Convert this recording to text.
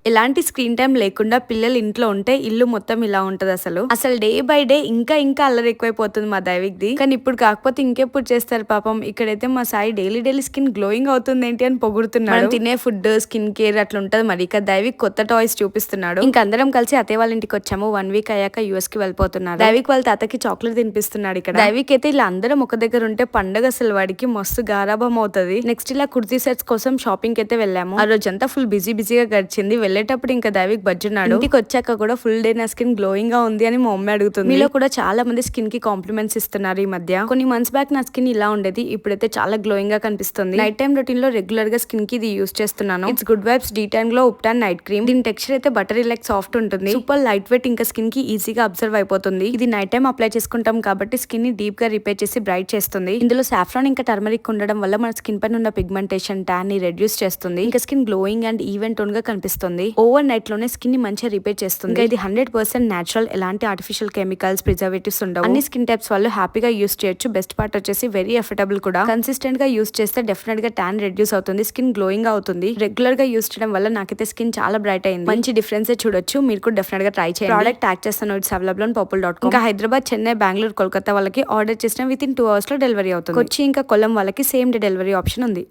ఎలాంటి screen time లేకుండా పిల్లలు ఇంట్లో ఉంటే ఇల్లు మొత్తం ఇలా ఉంటది. అసలు డే బై డే ఇంకా అల్లరి ఎక్కువైపోతుంది మా దైవిక్ది. కానీ ఇప్పుడు కాకపోతే ఇంకెప్పుడు చేస్తారు పాపం. ఇక్కడైతే మా సాయి డైలీ స్కిన్ గ్లోయింగ్ అవుతుంది ఏంటి అని పొగుడుతున్నాడు. మనం తినే ఫుడ్, స్కిన్ కేర్ అట్లా ఉంటది. మరి ఇక దైవిక్ కొత్త టాయ్స్ చూపిస్తున్నాడు. ఇంకా అందరం కలిసి అత్తయ్య వాళ్ళ ఇంటికి వచ్చాము. 1 వీక్ అయ్యాక యూఎస్ కి వెళ్ళిపోతున్నారు. దైవిక్ వాళ్ళ తాతకి చాక్లెట్ తినిపిస్తున్నాడు. ఇక్కడ దైవిక్ అయితే ఇలా అందరం ఒక దగ్గర ఉంటే పండగ అసలు వాడికి మస్తు గారాభం అవుతుంది. నెక్స్ట్ ఇలా కుర్తీ సెట్స్ కోసం షాపింగ్ అయితే వెళ్ళాము. ఆ రోజంతా ఫుల్ బిజీగా గడిచింది. వెళ్ళేటప్పుడు ఇంకా దైవిక్ బజ్జున్నాడు. ఇంటికి వచ్చాక కూడా ఫుల్ డే నా స్కిన్ గ్లోయింగ్ గా ఉంది అని మా మమ్మీ అడుగుతుంది. మీలో కూడా చాలా మంది స్కిన్ కి కాంప్లిమెంట్స్ ఇస్తున్నారు ఈ మధ్య. కొన్ని మంత్స్ బ్యాక్ నా స్కిన్ ఇలా ఉండేది, ఇప్పుడైతే చాలా గ్లోయింగ్ గా కనిపిస్తుంది. నైట్ టైం రొటీన్ లో రెగ్యులర్ గా స్కిన్ కి ఇది యూస్ చేస్తున్నాను. It's good vibes D-Tan glow ubtan night cream. దీని టెక్స్చర్ అయితే బటరీ లైక్ సాఫ్ట్ ఉంటుంది. సూపర్ లైట్ వెయిట్, ఇంకా స్కిన్ కి ఈజీగా అబ్జర్వ్ అయిపోతుంది. ఇది నైట్ టైం అప్లై చేసుకుంటాం కాబట్టి స్కిన్ ని డీప్ గా రిపేర్ చేసి బ్రైట్ చేస్తుంది. ఇందులో సాఫ్రాన్ ఇంకా టర్మరిక్ ఉండడం వల్ల మన స్కిన్ పైన ఉన్న పిగ్మెంటేషన్, టాన్ ని రెడ్యూస్ చేస్తుంది. ఇంకా skin glowing and even tone గా కనిపిస్తుంది. ఓవర్ నైట్ లోనే స్కిన్ ని మంచిగా రిపేర్ చేస్తుంది. ఇంకా ఇది 100% నేచురల్, ఎలాంటి ఆర్టిఫిషియల్ కెమికల్స్, ప్రిజర్వేటివ్స్ ఉండవు. అన్ని స్కిన్ టైప్స్ వాళ్ళు హ్యాపీగా యూస్ చేయొచ్చు. బెస్ట్ పార్ట్ వచ్చేసి వెరీ అఫోర్డబుల్ కూడా. కన్సిస్టెంట్ గా యూస్ చేస్తే డెఫినెట్ గా టాన్ రెడ్యూస్ అవుతుంది, స్కిన్ గ్లోయింగ్ అవుతుంది. రెగ్యులర్ గా యూస్ చేయడం వల్ల నాకైతే స్కిన్ చాలా బ్రైట్ అయింది. మంచి డిఫరెన్స్ చూడొచ్చు. మీరు కూడా డెఫినెట్ గా ట్రై చేయండి. ప్రోడక్ట్ ట్యాగ్ చేస్తాను. It's available on purple.com. ఇంకా హైదరాబాద్, చెన్నై, బెంగళూరు, కోల్కతా వాళ్ళకి ఆర్డర్ చేసిన విత్ ఇన్ 2 hours లో డెలివరీ అవుతుంది. కొచ్చి ఇంకా కొల్లం వాళ్ళకి సేమ్ డే డెలివరీ ఆప్షన్ ఉంది.